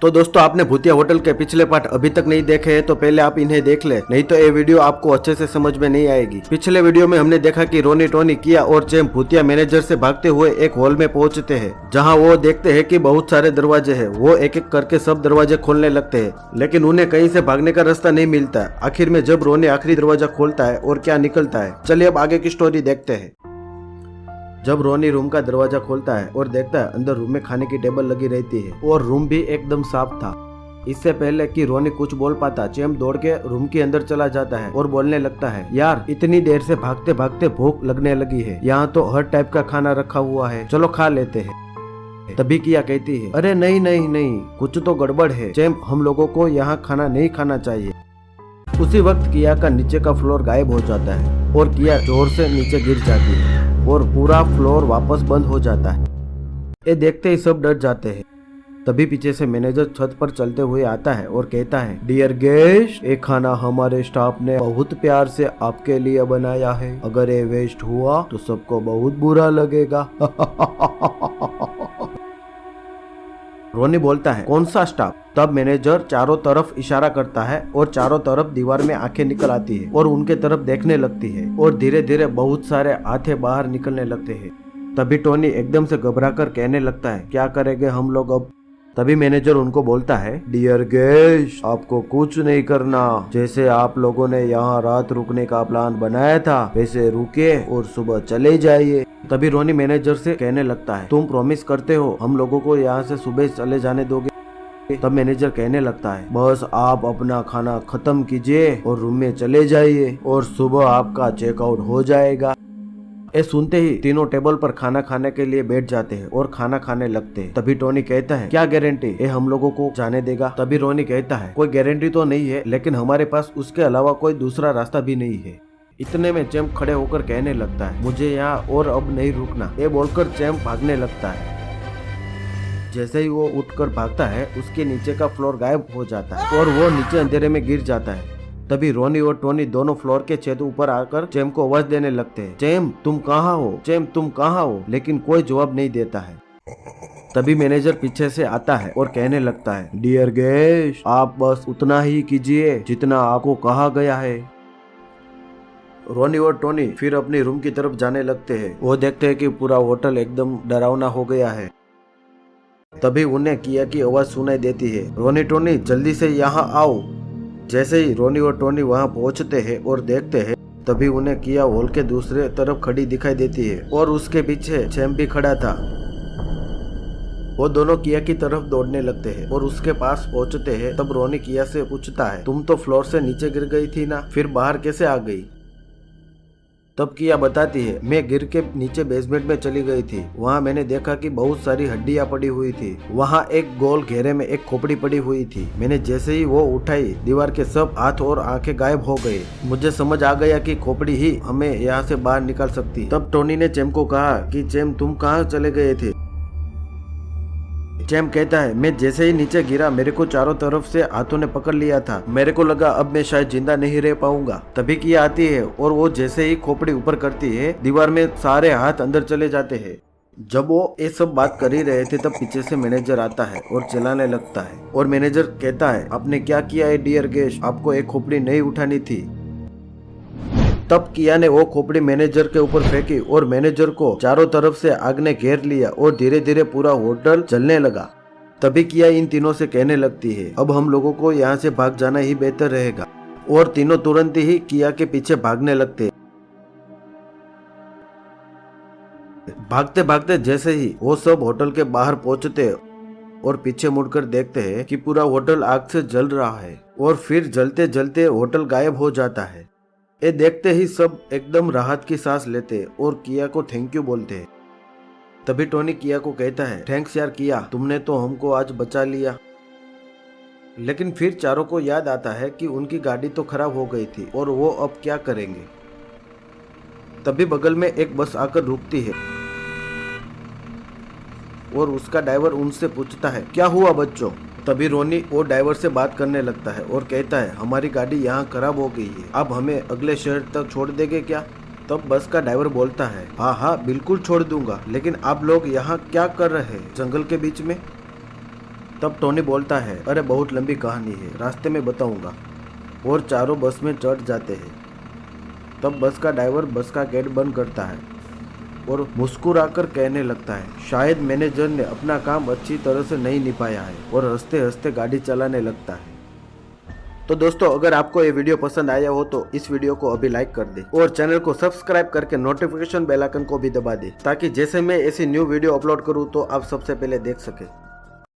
तो दोस्तों आपने भूतिया होटल के पिछले पार्ट अभी तक नहीं देखे हैं तो पहले आप इन्हें देख ले, नहीं तो ये वीडियो आपको अच्छे से समझ में नहीं आएगी। पिछले वीडियो में हमने देखा कि रोनी, टोनी, किया और चैम भूतिया मैनेजर से भागते हुए एक हॉल में पहुंचते हैं, जहां वो देखते हैं कि बहुत सारे दरवाजे हैं। वो एक एक करके सब दरवाजे खोलने लगते हैं, लेकिन उन्हें कहीं से भागने का रास्ता नहीं मिलता। आखिर में जब रोनी आखिरी दरवाजा खोलता है और क्या निकलता है, चलिए अब आगे की स्टोरी देखते हैं। जब रोनी रूम का दरवाजा खोलता है और देखता है अंदर रूम में खाने की टेबल लगी रहती है और रूम भी एकदम साफ था। इससे पहले कि रोनी कुछ बोल पाता, चैम दौड़ के रूम के अंदर चला जाता है और बोलने लगता है, यार इतनी देर से भागते भागते भूख लगने लगी है, यहाँ तो हर टाइप का खाना रखा हुआ है, चलो खा लेते हैं। तभी किया कहती है, अरे नहीं नहीं नहीं, कुछ तो गड़बड़ है चैम, हम लोगों को यहाँ खाना नहीं खाना चाहिए। उसी वक्त किया का नीचे का फ्लोर गायब हो जाता है और किया जोर से नीचे गिर जाती है और पूरा फ्लोर वापस बंद हो जाता है। ये देखते ही सब डर जाते हैं। तभी पीछे से मैनेजर छत पर चलते हुए आता है और कहता है, डियर गेस्ट, ये खाना हमारे स्टाफ ने बहुत प्यार से आपके लिए बनाया है, अगर ये वेस्ट हुआ तो सबको बहुत बुरा लगेगा। रोनी बोलता है, कौन सा स्टाफ? तब मैनेजर चारों तरफ इशारा करता है और चारों तरफ दीवार में आंखें निकल आती है और उनके तरफ देखने लगती है और धीरे धीरे बहुत सारे हाथे बाहर निकलने लगते हैं। तभी टोनी एकदम से घबराकर कहने लगता है, क्या करेंगे हम लोग अब? तभी मैनेजर उनको बोलता है, डियर गेस्ट, आपको कुछ नहीं करना, जैसे आप लोगों ने यहाँ रात रुकने का प्लान बनाया था वैसे रुके और सुबह चले जाइए। तभी रोनी मैनेजर से कहने लगता है, तुम प्रॉमिस करते हो हम लोगों को यहाँ से सुबह चले जाने दोगे? तब मैनेजर कहने लगता है, बस आप अपना खाना खत्म कीजिए और रूम में चले जाइए और सुबह आपका चेकआउट हो जाएगा। ये सुनते ही तीनों टेबल पर खाना खाने के लिए बैठ जाते हैं और खाना खाने लगते हैं। तभी टोनी कहता है, क्या गारंटी ये हम लोगों को जाने देगा? तभी रोनी कहता है, कोई गारंटी तो नहीं है, लेकिन हमारे पास उसके अलावा कोई दूसरा रास्ता भी नहीं है। इतने में चैम खड़े होकर कहने लगता है, मुझे यहाँ और अब नहीं रुकना। ये बोलकर चैम भागने लगता है। जैसे ही वो उठकर भागता है, उसके नीचे का फ्लोर गायब हो जाता है और वो नीचे अंधेरे में गिर जाता है। तभी रोनी और टोनी दोनों फ्लोर के छत ऊपर आकर चैम को आवाज देने लगते हैं, चैम तुम कहाँ हो, चैम तुम कहाँ हो? लेकिन कोई जवाब नहीं देता है। तभी मैनेजर पीछे से आता है और कहने लगता है, डियर गेस्ट, आप बस उतना ही कीजिए जितना आपको कहा गया है। रोनी और टोनी फिर अपनी रूम की तरफ जाने लगते हैं। वो देखते हैं कि पूरा होटल एकदम डरावना हो गया है। तभी उन्हें किया की आवाज सुनाई देती है, रोनी, टोनी जल्दी से यहाँ आओ। जैसे ही रोनी और टोनी वहाँ पहुँचते हैं और देखते हैं, तभी उन्हें किया हॉल के दूसरे तरफ खड़ी दिखाई देती है और उसके पीछे चैम भी खड़ा था। वो दोनों किया की तरफ दौड़ने लगते हैं और उसके पास पहुँचते हैं। तब रोनी किया से पूछता है, तुम तो फ्लोर से नीचे गिर गई थी ना, फिर बाहर कैसे आ गई? तब किया बताती है, मैं गिर के नीचे बेसमेंट में चली गई थी, वहाँ मैंने देखा कि बहुत सारी हड्डियाँ पड़ी हुई थी, वहाँ एक गोल घेरे में एक खोपड़ी पड़ी हुई थी। मैंने जैसे ही वो उठाई, दीवार के सब हाथ और आंखें गायब हो गए। मुझे समझ आ गया कि खोपड़ी ही हमें यहाँ से बाहर निकाल सकती। तब टोनी ने चैम को कहा कि चैम तुम कहाँ चले गए थे? चैम कहता है, मैं जैसे ही नीचे गिरा मेरे को चारों तरफ से हाथों ने पकड़ लिया था, मेरे को लगा अब मैं शायद जिंदा नहीं रह पाऊंगा। तभी किया आती है और वो जैसे ही खोपड़ी ऊपर करती है, दीवार में सारे हाथ अंदर चले जाते हैं। जब वो ये सब बात कर ही रहे थे, तब पीछे से मैनेजर आता है और चिल्लाने लगता है और मैनेजर कहता है, आपने क्या किया है डियर गेस्ट, आपको एक खोपड़ी नहीं उठानी थी। तब किया ने वो खोपड़ी मैनेजर के ऊपर फेंकी और मैनेजर को चारों तरफ से आग ने घेर लिया और धीरे धीरे पूरा होटल जलने लगा। तभी किया इन तीनों से कहने लगती है, अब हम लोगों को यहाँ से भाग जाना ही बेहतर रहेगा। और तीनों तुरंत ही किया के पीछे भागने लगते। भागते भागते जैसे ही वो सब होटल के बाहर पहुंचते और पीछे मुड़कर देखते हैं कि पूरा होटल आग से जल रहा है और फिर जलते जलते होटल गायब हो जाता है। ये देखते ही सब एकदम राहत की सांस लेते और किया को थैंक यू बोलते हैं। तभी टोनी किया को कहता है, थैंक्स यार किया, तुमने तो हमको आज बचा लिया। लेकिन फिर चारों को याद आता है कि उनकी गाड़ी तो खराब हो गई थी और वो अब क्या करेंगे। तभी बगल में एक बस आकर रुकती है और उसका ड्राइवर उनसे पूछता है, क्या हुआ बच्चों? तभी रोनी वो ड्राइवर से बात करने लगता है और कहता है, हमारी गाड़ी यहाँ खराब हो गई है, अब हमें अगले शहर तक छोड़ देंगे क्या? तब बस का ड्राइवर बोलता है, हाँ हाँ बिल्कुल छोड़ दूंगा, लेकिन आप लोग यहाँ क्या कर रहे हैं जंगल के बीच में? तब टोनी बोलता है, अरे बहुत लंबी कहानी है, रास्ते में बताऊंगा। और चारों बस में चढ़ जाते हैं। तब बस का ड्राइवर बस का गेट बंद करता है और मुस्कुराकर कहने लगता है, शायद मैनेजर ने अपना काम अच्छी तरह से नहीं निभाया है, और हंसते हंसते गाड़ी चलाने लगता है। तो दोस्तों, अगर आपको ये वीडियो पसंद आया हो तो इस वीडियो को अभी लाइक कर दे और चैनल को सब्सक्राइब करके नोटिफिकेशन बेल आइकन को भी दबा दे, ताकि जैसे मैं ऐसी न्यू वीडियो अपलोड करूँ तो आप सबसे पहले देख सके।